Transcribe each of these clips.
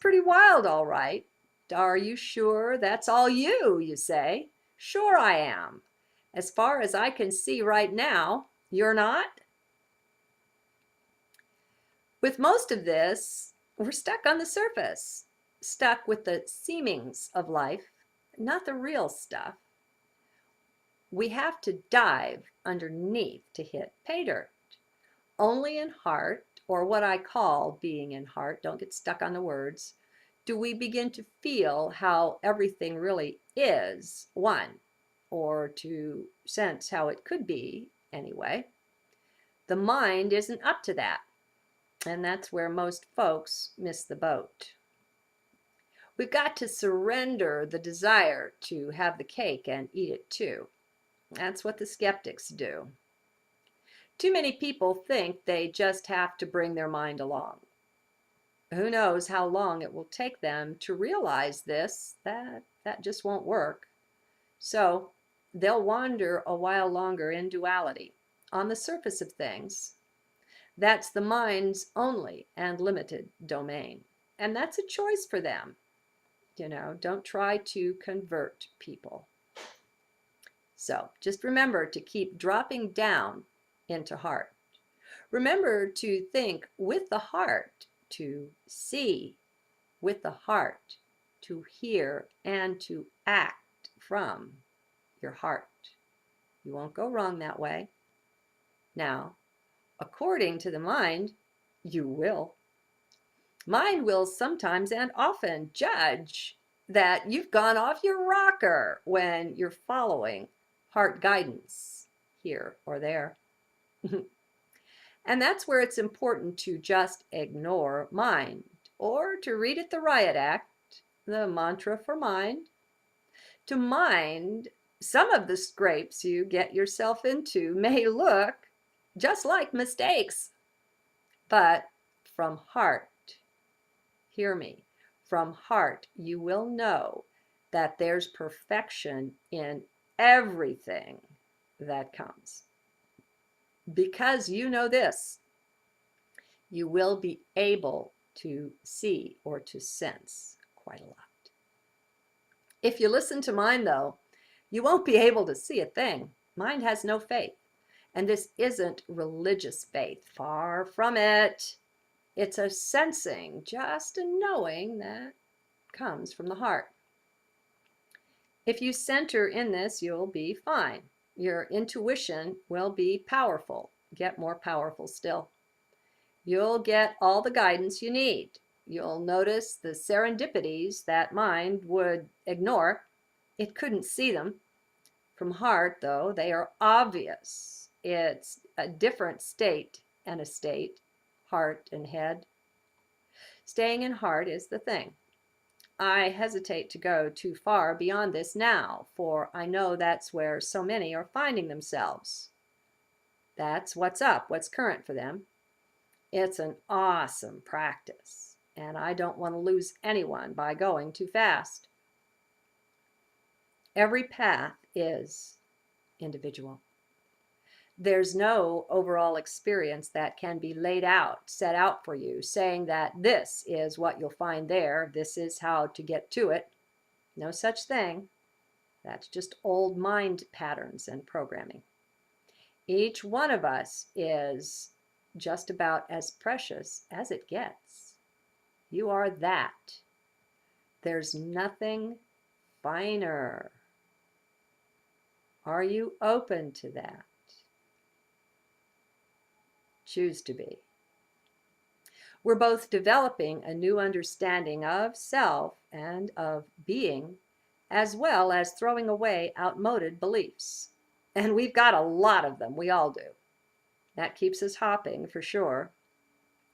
pretty wild, all right. Are you sure that's all you, you say? Sure I am. As far as I can see right now, you're not? With most of this, we're stuck on the surface, stuck with the seemings of life, not the real stuff. We have to dive underneath to hit pay dirt. Only in heart, or what I call being in heart, don't get stuck on the words, do we begin to feel how everything really is one, or to sense how it could be anyway. The mind isn't up to that, and that's where most folks miss the boat. We've got to surrender the desire to have the cake and eat it too. That's what the skeptics do. Too many people think they just have to bring their mind along. Who knows how long it will take them to realize this, that just won't work. So they'll wander a while longer in duality, on the surface of things. That's the mind's only and limited domain. And that's a choice for them. Don't try to convert people. So just remember to keep dropping down into heart. Remember to think with the heart, to see with the heart, to hear and to act from your heart. You won't go wrong that way. Now, according to the mind, you will. Mind will sometimes and often judge that you've gone off your rocker when you're following heart guidance here or there. And that's where it's important to just ignore mind, or to read it the Riot Act, the mantra for mind. To mind, some of the scrapes you get yourself into may look just like mistakes, but from heart, hear me, from heart, you will know that there's perfection in everything that comes. Because you know this, you will be able to see or to sense quite a lot. If you listen to mind, though, you won't be able to see a thing. Mind has no faith. And this isn't religious faith. Far from it. It's a sensing, just a knowing that comes from the heart. If you center in this, you'll be fine. Your intuition will be powerful, get more powerful still. You'll get all the guidance you need. You'll notice the serendipities that mind would ignore. It couldn't see them. From heart, though, they are obvious. It's a different state and a state, heart and head. Staying in heart is the thing. I hesitate to go too far beyond this now, for I know that's where so many are finding themselves. That's what's up, what's current for them. It's an awesome practice, and I don't want to lose anyone by going too fast. Every path is individual. There's no overall experience that can be laid out, set out for you, saying that this is what you'll find there, this is how to get to it. No such thing. That's just old mind patterns and programming. Each one of us is just about as precious as it gets. You are that. There's nothing finer. Are you open to that? Choose to be. We're both developing a new understanding of self and of being, as well as throwing away outmoded beliefs. And we've got a lot of them, we all do. That keeps us hopping for sure.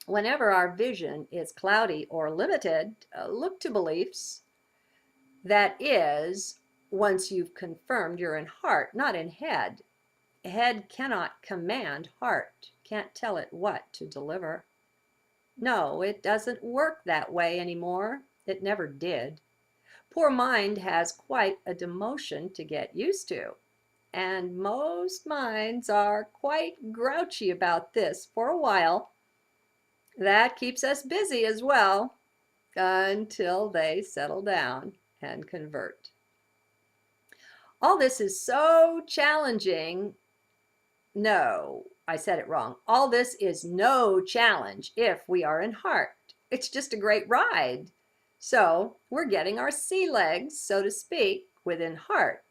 Whenever our vision is cloudy or limited, look to beliefs. That is, once you've confirmed you're in heart, not in head. Head cannot command heart, can't tell it what to deliver. No, it doesn't work that way anymore. It never did. Poor mind has quite a demotion to get used to. And most minds are quite grouchy about this for a while. That keeps us busy as well. until they settle down and convert. All this is so challenging. No, I said it wrong. All this is no challenge if we are in heart. It's just a great ride. So we're getting our sea legs, so to speak, within heart.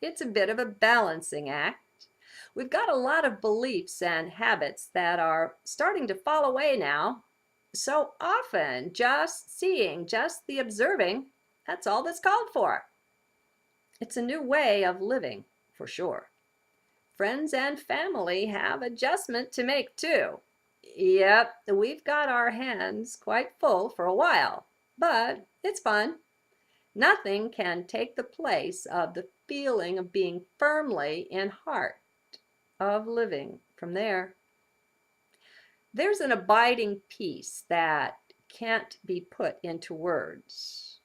It's a bit of a balancing act. We've got a lot of beliefs and habits that are starting to fall away now. So often, just seeing, just the observing, that's all that's called for. It's a new way of living, for sure. Friends and family have adjustment to make too. Yep, we've got our hands quite full for a while, but it's fun. Nothing can take the place of the feeling of being firmly in heart, of living from there. There's an abiding peace that can't be put into words.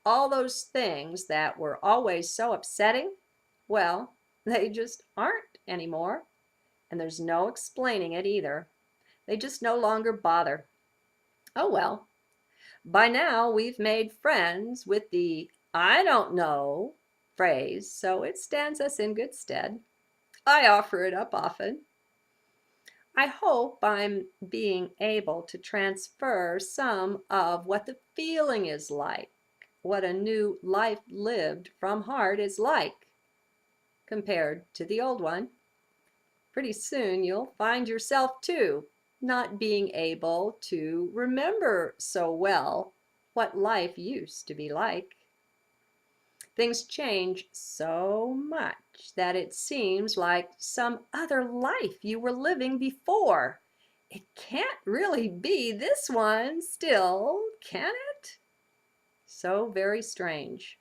All those things that were always so upsetting, well, they just aren't anymore. And there's no explaining it either. They just no longer bother. Oh well. By now we've made friends with the "I don't know" phrase, so it stands us in good stead. I offer it up often. I hope I'm being able to transfer some of what the feeling is like, what a new life lived from heart is like, compared to the old one. Pretty soon you'll find yourself too not being able to remember so well what life used to be like. Things change so much that it seems like some other life you were living before. It can't really be this one still, can it? So very strange.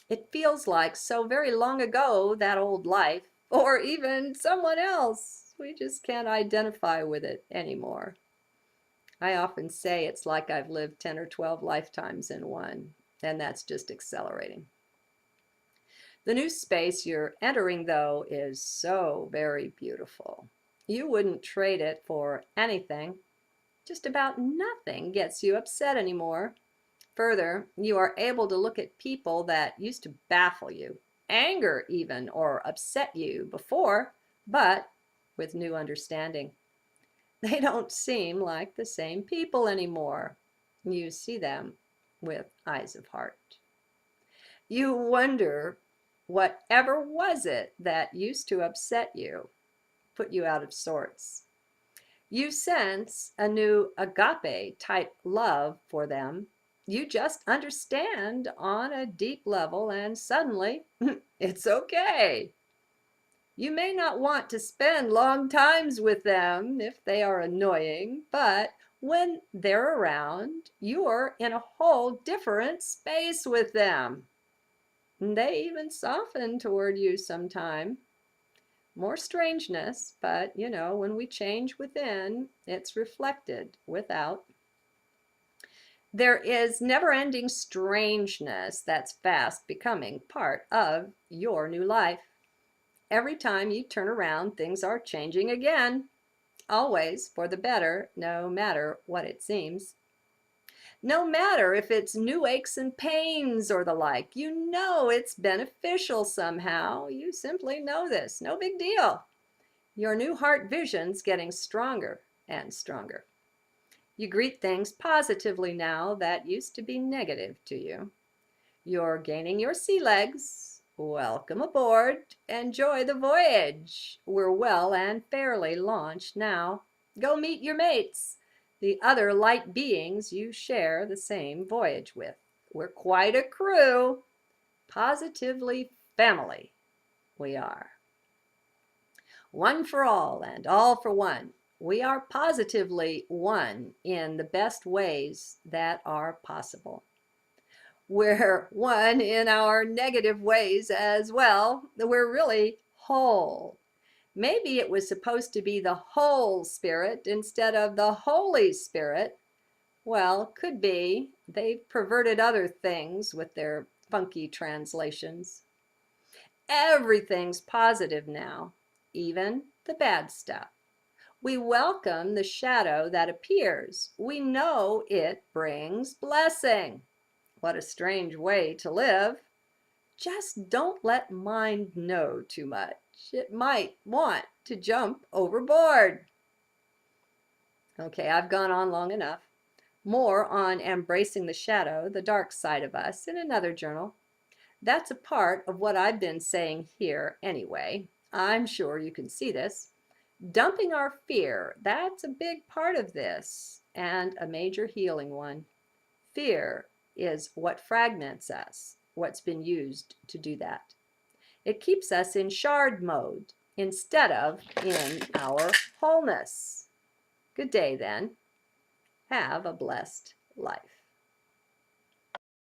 It feels like so very long ago, that old life, or even someone else. We just can't identify with it anymore. I often say it's like I've lived 10 or 12 lifetimes in one, and that's just accelerating. The new space you're entering, though, is so very beautiful. You wouldn't trade it for anything. Just about nothing gets you upset anymore. Further, you are able to look at people that used to baffle you, anger even, or upset you before, but with new understanding. They don't seem like the same people anymore. You see them with eyes of heart. You wonder, whatever was it that used to upset you, put you out of sorts? You sense a new agape type love for them. You just understand on a deep level, and suddenly it's okay. You may not want to spend long times with them if they are annoying, but when they're around, you're in a whole different space with them. They even soften toward you sometime. More strangeness, but when we change within, it's reflected without. There is never-ending strangeness that's fast becoming part of your new life. Every time you turn around, things are changing again, always for the better, no matter what it seems. No matter if it's new aches and pains or the like, it's beneficial somehow. You simply know this. No big deal. Your new heart vision's getting stronger and stronger. You greet things positively now that used to be negative to you. You're gaining your sea legs. Welcome aboard. Enjoy the voyage. We're well and fairly launched now. Go meet your mates, the other light beings you share the same voyage with. We're quite a crew. Positively family, we are. One for all and all for one. We are positively one in the best ways that are possible. We're one in our negative ways as well. We're really whole. Maybe it was supposed to be the whole Spirit instead of the Holy Spirit. Well, could be. They've perverted other things with their funky translations. Everything's positive now, even the bad stuff. We welcome the shadow that appears. We know it brings blessing. What a strange way to live. Just don't let mind know too much. It might want to jump overboard. Okay, I've gone on long enough. More on embracing the shadow, the dark side of us, in another journal. That's a part of what I've been saying here anyway. I'm sure you can see this. Dumping our fear, that's a big part of this, and a major healing one. Fear is what fragments us, what's been used to do that. It keeps us in shard mode instead of in our wholeness. Good day then. Have a blessed life.